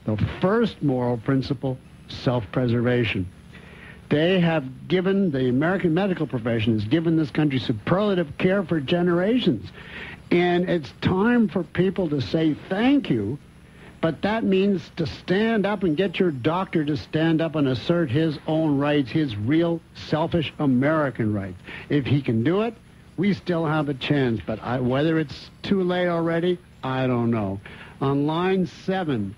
The first moral principle, self-preservation. They have given, the American medical profession has given this country superlative care for generations. And it's time for people to say thank you, but that means to stand up and get your doctor to stand up and assert his own rights, his real selfish American rights. If he can do it, we still have a chance, but whether it's too late already, I don't know. On line 7,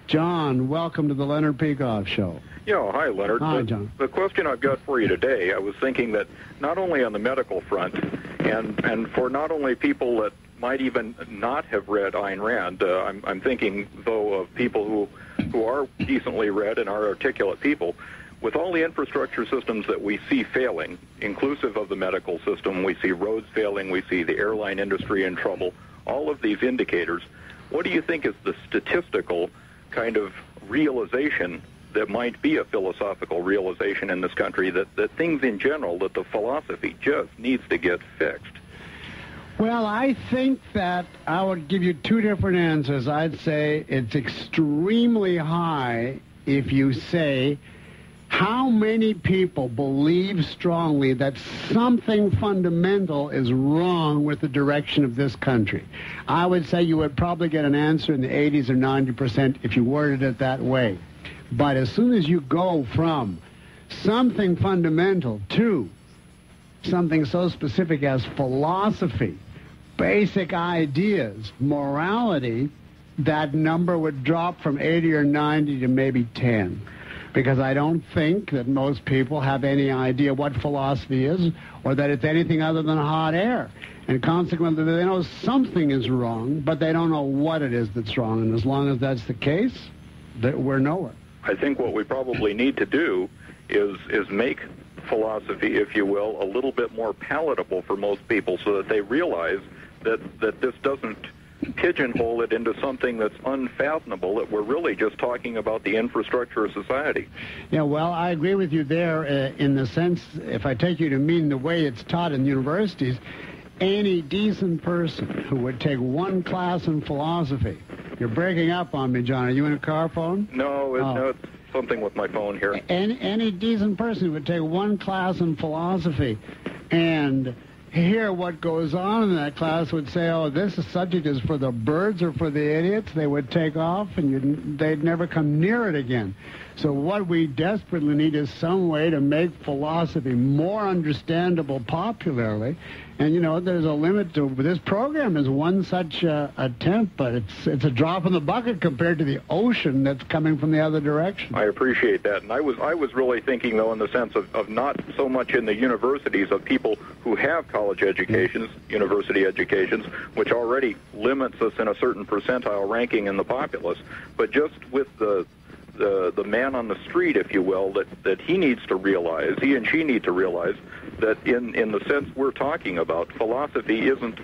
John, welcome to the Leonard Peikoff Show. Yeah, hi, Leonard. Hi, John. The question I've got for you today, I was thinking that not only on the medical front, and for not only people that might even not have read Ayn Rand, I'm thinking, though, of people who are decently read and are articulate people. With all the infrastructure systems that we see failing, inclusive of the medical system, we see roads failing, we see the airline industry in trouble, all of these indicators, what do you think is the statistical kind of realization that might be a philosophical realization in this country that things in general, that the philosophy just needs to get fixed? Well, I think that I would give you two different answers. I'd say it's extremely high if you say, how many people believe strongly that something fundamental is wrong with the direction of this country? I would say you would probably get an answer in the 80s or 90% if you worded it that way. But as soon as you go from something fundamental to something so specific as philosophy, basic ideas, morality, that number would drop from 80 or 90 to maybe 10. Because I don't think that most people have any idea what philosophy is or that it's anything other than hot air. And consequently, they know something is wrong, but they don't know what it is that's wrong. And as long as that's the case, we're nowhere. I think what we probably need to do is make philosophy, if you will, a little bit more palatable for most people so that they realize that this doesn't pigeonhole it into something that's unfathomable, that we're really just talking about the infrastructure of society. Yeah, well, I agree with you there in the sense, if I take you to mean the way it's taught in universities, any decent person who would take one class in philosophy. You're breaking up on me, John. Are you in a car phone? No, it's something with my phone here. Any decent person who would take one class in philosophy and hear what goes on in that class would say, oh, this subject is for the birds or for the idiots. They would take off and they'd never come near it again. So what we desperately need is some way to make philosophy more understandable popularly. And, you know, there's a limit to this program is one such attempt, but it's a drop in the bucket compared to the ocean that's coming from the other direction. I appreciate that. And I was really thinking, though, in the sense of not so much in the universities of people who have college educations, university educations, which already limits us in a certain percentile ranking in the populace, but just with the man on the street, if you will, that he needs to realize, he and she need to realize that in the sense we're talking about, philosophy isn't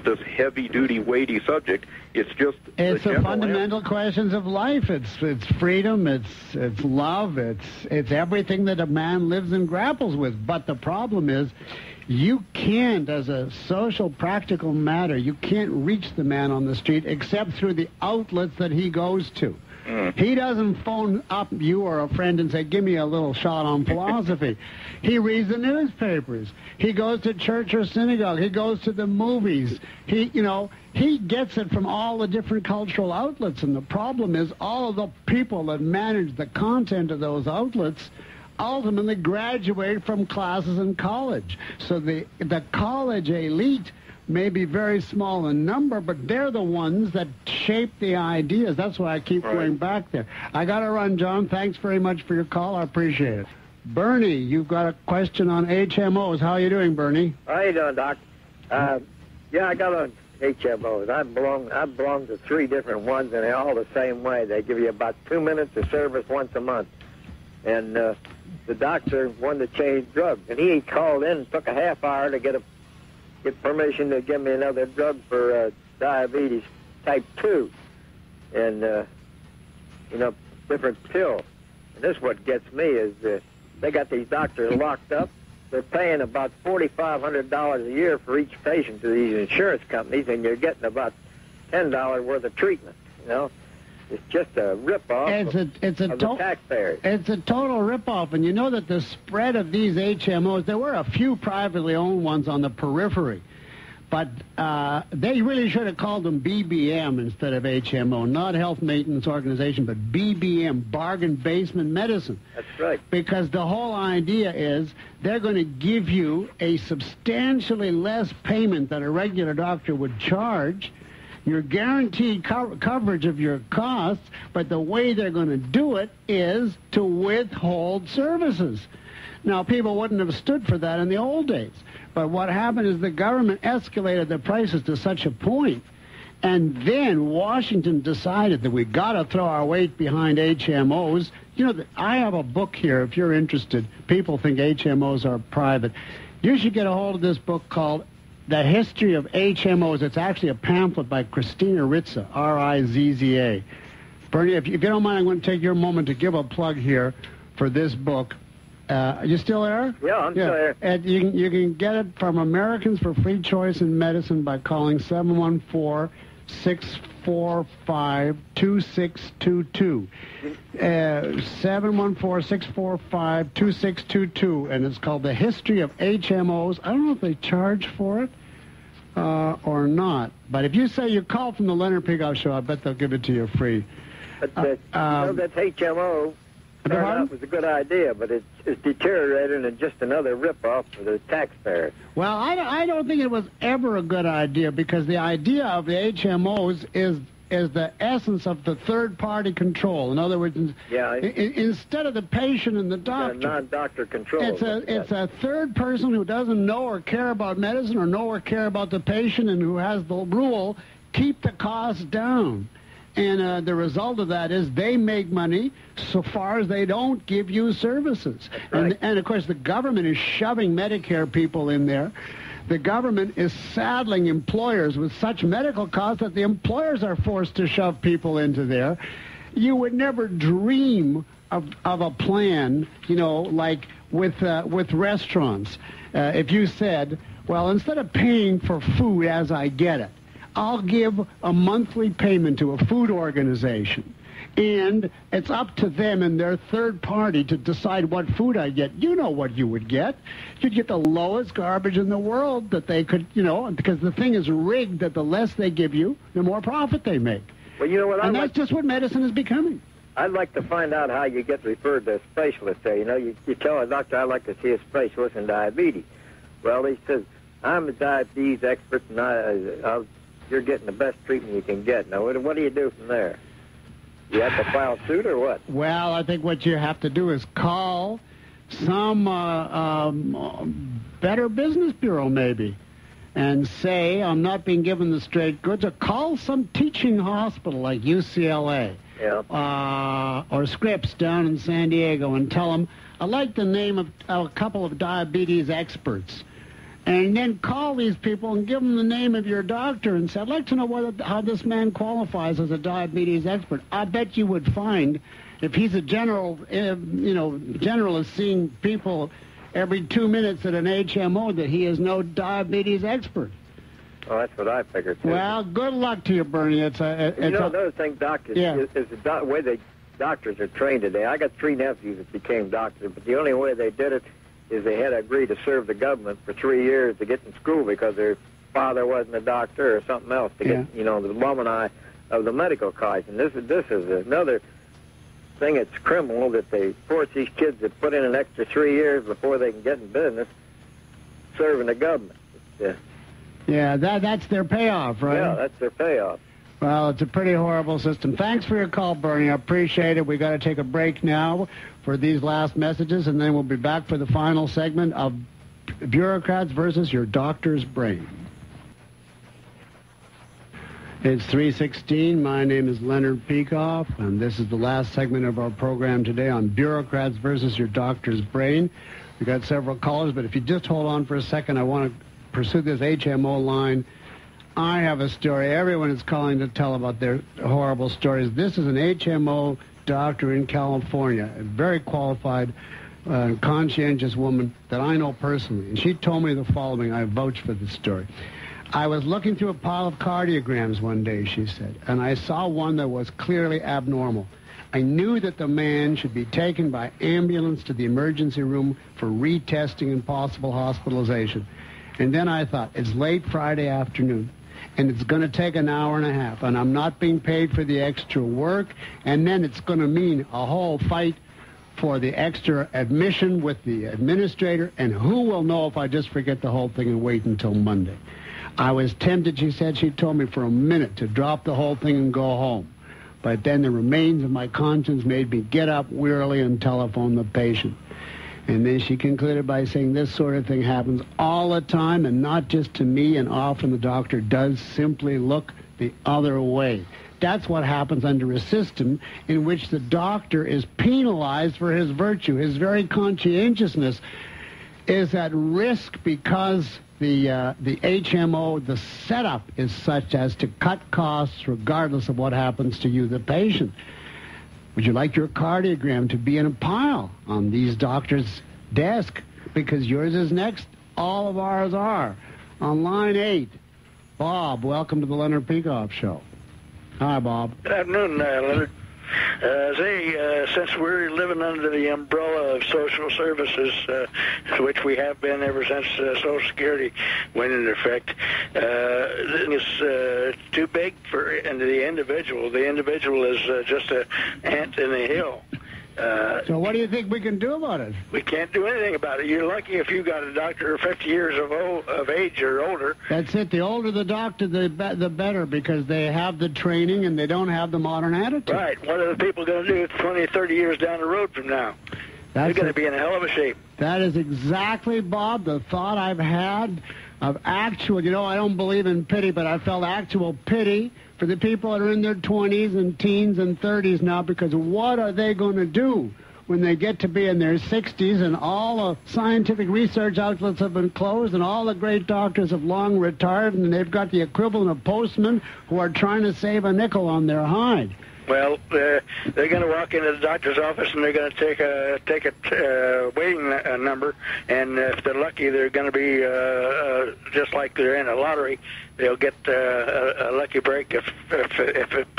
this heavy-duty, weighty subject. It's just the fundamental questions of life. It's freedom. It's love. It's everything that a man lives and grapples with. But the problem is, you can't, as a social, practical matter, you can't reach the man on the street except through the outlets that he goes to. He doesn't phone up you or a friend and say, give me a little shot on philosophy. He reads the newspapers. He goes to church or synagogue. He goes to the movies. He gets it from all the different cultural outlets. And the problem is all of the people that manage the content of those outlets ultimately graduate from classes in college. So the college elite may be very small in number, but they're the ones that shape the ideas. That's why I keep going back there. I got to run, John. Thanks very much for your call. I appreciate it. Bernie, you've got a question on HMOs. How are you doing, Bernie? How you doing, Doc? Yeah, I got on HMOs. I belong to 3 different ones, and they're all the same way. They give you about 2 minutes of service once a month. And the doctor wanted to change drugs, and he called in and took a half hour to get permission to give me another drug for diabetes type 2 and, different pills. And this what gets me is they got these doctors locked up. They're paying about $4,500 a year for each patient to these insurance companies, and you're getting about $10 worth of treatment, It's just a rip-off of the taxpayers. It's a total rip-off, and you know that the spread of these HMOs, there were a few privately owned ones on the periphery, but they really should have called them BBM instead of HMO, not Health Maintenance Organization, but BBM, Bargain Basement Medicine. That's right. Because the whole idea is they're going to give you a substantially less payment than a regular doctor would charge. You're guaranteed coverage of your costs, but the way they're going to do it is to withhold services. Now, people wouldn't have stood for that in the old days. But what happened is the government escalated the prices to such a point, and then Washington decided that we got to throw our weight behind HMOs. You know, I have a book here, if you're interested. People think HMOs are private. You should get a hold of this book called The History of HMOs. It's actually a pamphlet by Christina Rizza, R-I-Z-Z-A. Bernie, if you don't mind, I'm going to take your moment to give a plug here for this book. Are you still there? Yeah, I'm still there. And you can get it from Americans for Free Choice in Medicine by calling 714-645-2622. 714-645-2622. And it's called The History of HMOs. I don't know if they charge for it or not. But if you say you call from the Leonard Peikoff Show, I bet they'll give it to you free. But that HMO... It was a good idea, but it's deteriorated and just another rip-off for the taxpayers. Well, I don't think it was ever a good idea, because the idea of the HMOs is the essence of the third-party control. In other words, instead of the patient and the doctor, non-doctor control. It's a third person who doesn't know or care about medicine or know or care about the patient, and who has the rule, keep the costs down. And the result of that is they make money so far as they don't give you services. Right. And of course, the government is shoving Medicare people in there. The government is saddling employers with such medical costs that the employers are forced to shove people into there. You would never dream of a plan, you know, like with restaurants. If you said, well, instead of paying for food as I get it, I'll give a monthly payment to a food organization, and it's up to them and their third party to decide what food I get. You know what you would get. You'd get the lowest garbage in the world that they could, you know, because the thing is rigged that the less they give you, the more profit they make. Well, you know what? And that's just what medicine is becoming. I'd like to find out how you get referred to a specialist there. You know, you tell a doctor, I'd like to see a specialist in diabetes. Well, he says, I'm a diabetes expert, and you're getting the best treatment you can get. Now, what do you do from there? You have to file suit or what? Well, I think what you have to do is call some Better Business Bureau, maybe, and say, I'm not being given the straight goods, or call some teaching hospital like UCLA or Scripps down in San Diego and tell them, I'd like the name of a couple of diabetes experts. And then call these people and give them the name of your doctor and say, I'd like to know how this man qualifies as a diabetes expert. I bet you would find, if he's a general is seeing people every 2 minutes at an HMO, that he is no diabetes expert. Well, that's what I figured, too. Well, good luck to you, Bernie. Another thing, doctors, is the way the doctors are trained today. I got 3 nephews that became doctors, but the only way they did it is they had to agree to serve the government for 3 years to get in school because their father wasn't a doctor or something else to get, the alumni of the medical college. And this is another thing that's criminal, that they force these kids to put in an extra 3 years before they can get in business serving the government. That's their payoff, right? Yeah, that's their payoff. Well, it's a pretty horrible system. Thanks for your call, Bernie. I appreciate it. We got to take a break now for these last messages, and then we'll be back for the final segment of Bureaucrats versus Your Doctor's Brain. It's 3:16. My name is Leonard Peikoff, and this is the last segment of our program today on Bureaucrats versus Your Doctor's Brain. We've got several callers, but if you just hold on for a second, I want to pursue this HMO line. I have a story. Everyone is calling to tell about their horrible stories. This is an HMO doctor in California, a very qualified, conscientious woman that I know personally. And she told me the following. I vouch for this story. I was looking through a pile of cardiograms one day, she said, and I saw one that was clearly abnormal. I knew that the man should be taken by ambulance to the emergency room for retesting and possible hospitalization. And then I thought, it's late Friday afternoon, and it's going to take an hour and a half, and I'm not being paid for the extra work, and then it's going to mean a whole fight for the extra admission with the administrator, and who will know if I just forget the whole thing and wait until Monday. I was tempted, she said, she told me for a minute to drop the whole thing and go home. But then the remains of my conscience made me get up wearily and telephone the patient. And then she concluded by saying this sort of thing happens all the time, and not just to me, and often the doctor does simply look the other way. That's what happens under a system in which the doctor is penalized for his virtue. His very conscientiousness is at risk because the HMO, the setup is such as to cut costs regardless of what happens to you, the patient. Would you like your cardiogram to be in a pile on these doctors' desk? Because yours is next. All of ours are. On line 8, Bob, welcome to the Leonard Peikoff Show. Hi, Bob. Good afternoon, Leonard. Since we're living under the umbrella of social services, which we have been ever since Social Security went into effect, it's too big for the individual. The individual is just an ant in a hill. So what do you think we can do about it? We can't do anything about it. You're lucky if you got a doctor 50 years of age or older. That's it. The older the doctor, the better, because they have the training and they don't have the modern attitude. Right. What are the people going to do 20 or 30 years down the road from now? They're going to be in a hell of a shape. That is exactly, Bob, the thought I've had of actual, I don't believe in pity, but I felt actual pity for the people that are in their 20s and teens and 30s now, because what are they going to do when they get to be in their 60s and all the scientific research outlets have been closed and all the great doctors have long retired and they've got the equivalent of postmen who are trying to save a nickel on their hide? Well, they're going to walk into the doctor's office and they're going to take a waiting number, and if they're lucky, they're going to be just like they're in a lottery. They'll get a lucky break if it's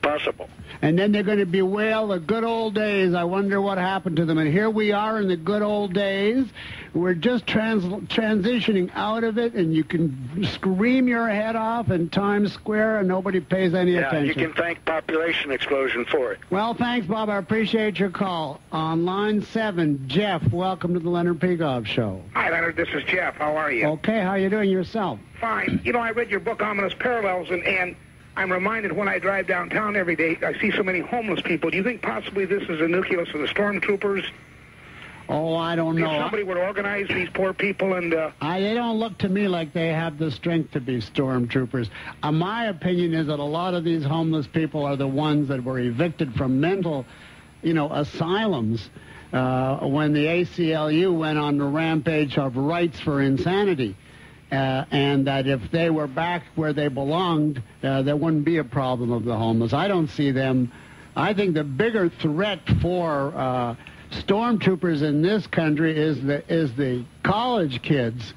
possible. And then they're going to bewail the good old days. I wonder what happened to them. And here we are in the good old days. We're just transitioning out of it, and you can scream your head off in Times Square, and nobody pays any attention. Yeah, you can thank population explosion for it. Well, thanks, Bob. I appreciate your call. On line 7, Jeff, welcome to the Leonard Peikoff Show. Hi, Leonard. This is Jeff. How are you? Okay. How are you doing yourself? Fine. I read your book, Ominous Parallels, and I'm reminded when I drive downtown every day, I see so many homeless people. Do you think possibly this is a nucleus of the stormtroopers? Oh, I don't know. If somebody would organize these poor people and... They don't look to me like they have the strength to be stormtroopers. My opinion is that a lot of these homeless people are the ones that were evicted from mental, asylums when the ACLU went on the rampage of rights for insanity. And that if they were back where they belonged, there wouldn't be a problem of the homeless. I don't see them. I think the bigger threat for stormtroopers in this country is the college kids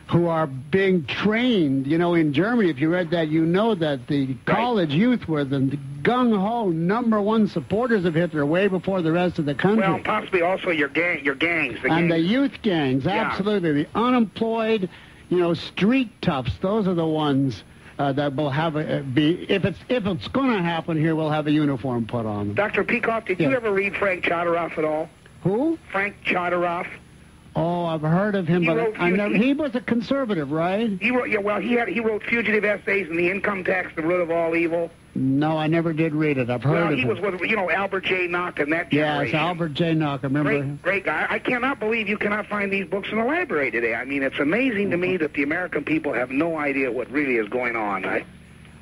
who are being trained. In Germany, if you read that, that the college youth were the gung-ho #1 supporters of Hitler way before the rest of the country. Well, possibly also your gangs. The youth gangs, absolutely. The unemployed... street toughs, those are the ones that will have if it's going to happen here, we'll have a uniform put on them. Dr. Peikoff, did you ever read Frank Chodoroff at all? Who? Frank Chodoroff. Oh, I've heard of him, but he was a conservative, right? He wrote, he wrote Fugitive Essays and The Income Tax, The Root of All Evil. No, I never did read it. I've heard of it. Well, he was with, Albert J. Nock and that generation. Yes, Albert J. Nock, I remember. Great guy. I cannot believe you cannot find these books in the library today. I mean, it's amazing to me that the American people have no idea what really is going on.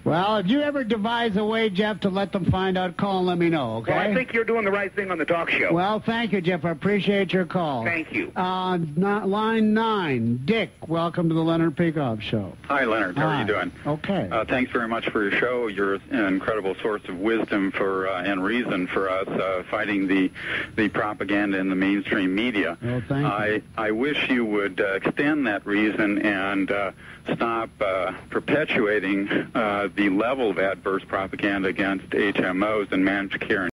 Well, if you ever devise a way, Jeff, to let them find out, call and let me know, okay? Well, I think you're doing the right thing on the talk show. Well, thank you, Jeff. I appreciate your call. Thank you. Line 9, Dick, welcome to the Leonard Peikoff Show. Hi, Leonard. How are you doing? Okay. Thanks very much for your show. You're an incredible source of wisdom for and reason for us fighting the propaganda in the mainstream media. Well, thank you. I wish you would extend that reason and stop perpetuating the level of adverse propaganda against HMOs and managed care